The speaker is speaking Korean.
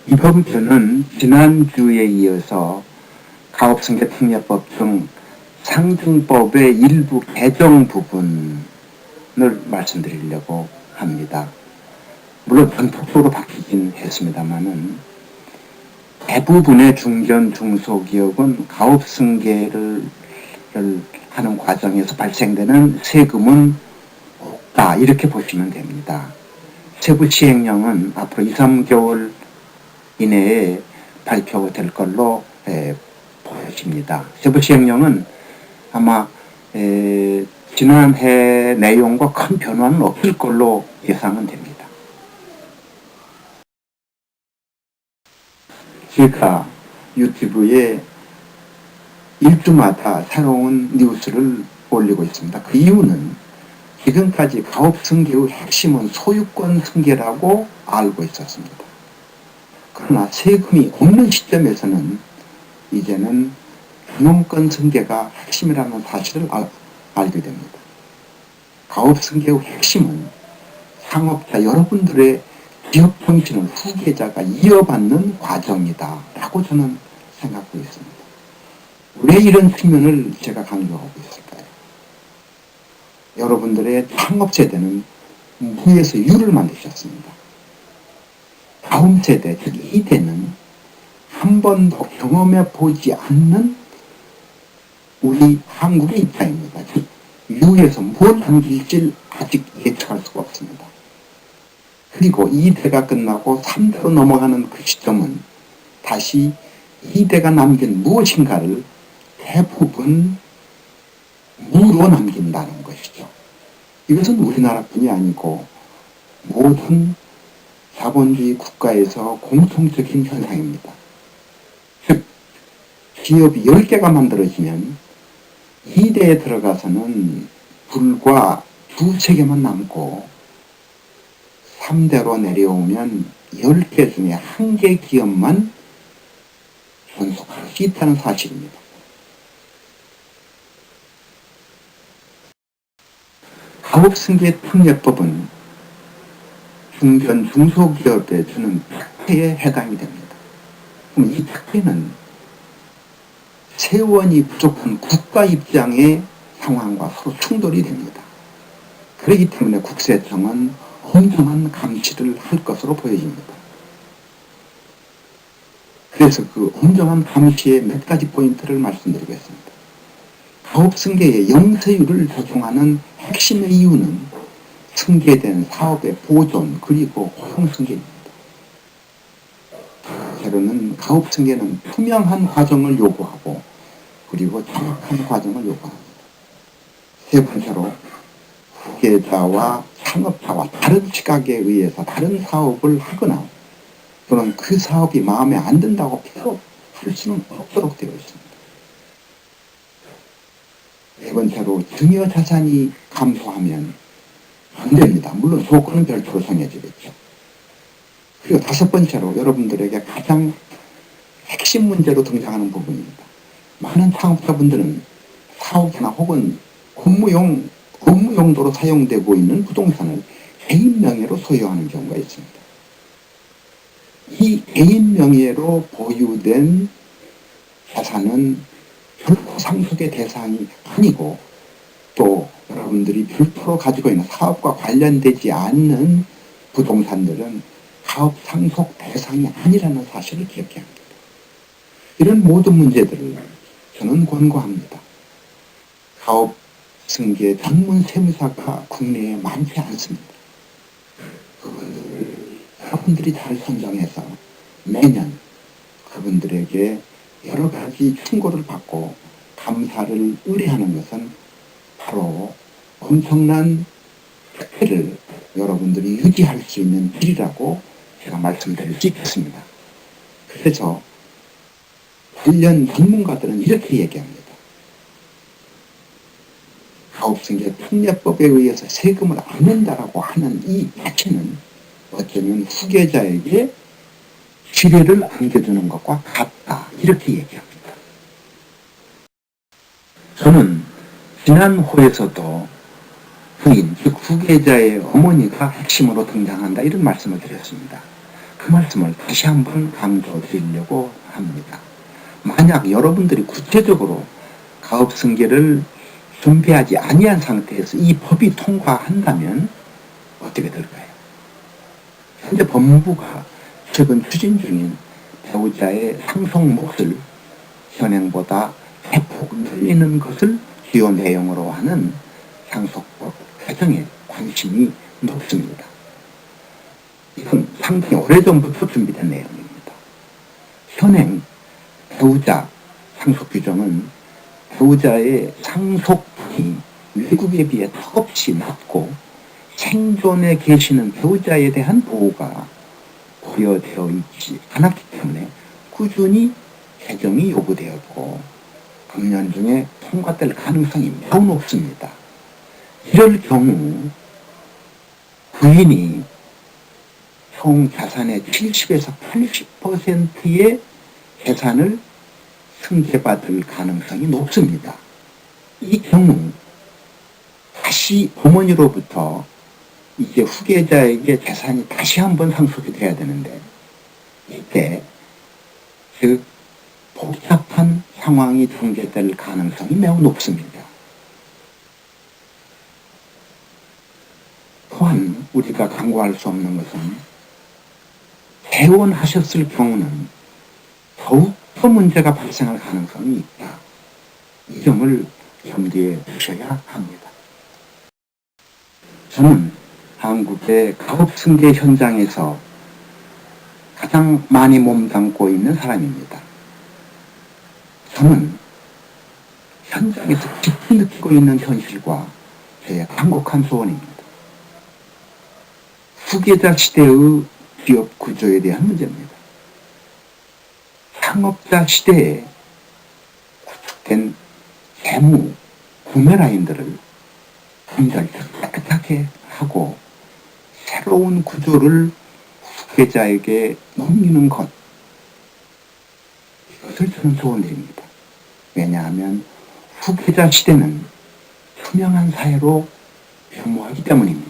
이번 주는 지난주에 이어서 가업승계특례법 중 상증법의 일부 개정 부분을 말씀드리려고 합니다. 물론 전폭적으로 바뀌긴 했습니다만은 대부분의 중견 중소기업은 가업승계를 하는 과정에서 발생되는 세금은 없다, 이렇게 보시면 됩니다. 세부 시행령은 앞으로 2, 3개월 이내에 발표될 걸로 보여집니다. 세부 시행령은 아마 지난해 내용과 큰 변화는 없을 걸로 예상은 됩니다. 제가 유튜브에 일주마다 새로운 뉴스를 올리고 있습니다. 그 이유는 지금까지 가업승계의 핵심은 소유권 승계라고 알고 있었습니다. 그러나 세금이 없는 시점에서는 이제는 경영권 승계가 핵심이라는 사실을 알게 됩니다. 가업승계의 핵심은 상업자 여러분들의 기업 정신을 후계자가 이어받는 과정이다 라고 저는 생각하고 있습니다. 왜 이런 측면을 제가 강조하고 있을까요? 여러분들의 창업세대는 무에서 유를 만드셨습니다. 다음 세대, 즉 2대는 한 번도 경험해 보지 않는 우리 한국의 입장입니다. 즉 유에서 뭘 남길지 아직 예측할 수가 없습니다. 그리고 2대가 끝나고 3대로 넘어가는 그 시점은 다시 2대가 남긴 무엇인가를 대부분 무로 남긴다는 것이죠. 이것은 우리나라뿐이 아니고 모든 자본주의 국가에서 공통적인 현상입니다. 즉, 기업이 10개가 만들어지면 2대에 들어가서는 불과 2, 3개만 남고 3대로 내려오면 10개 중에 1개 기업만 존속할 수 있다는 사실입니다. 가업승계특례법은 중견 중소기업에 주는 특혜에 해당이 됩니다. 그럼 이 특혜는 세원이 부족한 국가 입장의 상황과 서로 충돌이 됩니다. 그렇기 때문에 국세청은 엄정한 감시를 할 것으로 보여집니다. 그래서 그 엄정한 감시의 몇 가지 포인트를 말씀드리겠습니다. 가업승계의 영세율을 적용하는 핵심의 이유는 승계된 사업의 보존 그리고 고용승계입니다. 첫째로는 가업승계는 투명한 과정을 요구하고 그리고 정확한 과정을 요구합니다. 세 번째로 후계자와 창업자와 다른 시각에 의해서 다른 사업을 하거나 또는 그 사업이 마음에 안 든다고 폐업할 수는 없도록 되어 있습니다. 네 번째로 증여자산이 감소하면 안 됩니다. 물론 조건은 별도로 정해지겠죠. 그리고 다섯 번째로 여러분들에게 가장 핵심 문제로 등장하는 부분입니다. 많은 창업자분들은 사업이나 혹은 업무 용도로 사용되고 있는 부동산을 개인 명의로 소유하는 경우가 있습니다. 이 개인 명의로 보유된 자산은 별도 상속의 대상이 아니고 또 여러분들이 별도로 가지고 있는 사업과 관련되지 않는 부동산들은 가업 상속 대상이 아니라는 사실을 기억해야 합니다. 이런 모든 문제들을 저는 권고합니다. 가업 승계 전문 세무사가 국내에 많지 않습니다. 그분들을 여러분들이 잘 선정해서 매년 그분들에게 여러 가지 충고를 받고 감사를 의뢰하는 것은 바로 엄청난 특혜를 여러분들이 유지할 수 있는 길이라고 제가 말씀드릴 수 있겠습니다. 그래서 관련 전문가들은 이렇게 얘기합니다. 가업승계 특례법에 의해서 세금을 안 낸다라고 하는 이 자체는 어쩌면 후계자에게 지뢰를 안겨주는 것과 같다, 이렇게 얘기합니다. 저는 지난 호에서도 부인, 즉 후계자의 어머니가 핵심으로 등장한다, 이런 말씀을 드렸습니다. 그 말씀을 다시 한번 강조드리려고 합니다. 만약 여러분들이 구체적으로 가업승계를 준비하지 아니한 상태에서 이 법이 통과한다면 어떻게 될까요? 현재 법무부가 최근 추진 중인 배우자의 상속 몫을 현행보다 대폭 늘리는 것을 주요 내용으로 하는 상속법 개정에 관심이 높습니다. 이건 상당히 오래전부터 준비된 내용입니다. 현행 배우자 상속 규정은 배우자의 상속분이 외국에 비해 턱없이 낮고 생존에 계시는 배우자에 대한 보호가 고려되어 있지 않았기 때문에 꾸준히 개정이 요구되었고 금년 중에 통과될 가능성이 매우 높습니다. 이럴 경우 부인이 총 자산의 70에서 80%의 재산을 승계받을 가능성이 높습니다. 이 경우 다시 어머니로부터 이제 후계자에게 재산이 다시 한번 상속이 돼야 되는데 이때 즉 복잡한 상황이 전개될 가능성이 매우 높습니다. 또한 우리가 간과할 수 없는 것은 재혼하셨을 경우는 더욱더 문제가 발생할 가능성이 있다. 이 점을 염두에 두셔야 합니다. 저는 한국의 가업승계 현장에서 가장 많이 몸담고 있는 사람입니다. 저는 현장에서 깊이 느끼고 있는 현실과 저의 간곡한 소원입니다. 후계자 시대의 기업 구조에 대한 문제입니다. 상업자 시대에 구축된 재무 구매 라인들을 분절 깨끗하게 하고 새로운 구조를 후계자에게 넘기는 것, 이것을 저는 소원드립니다. 왜냐하면 후계자 시대는 투명한 사회로 변모하기 때문입니다.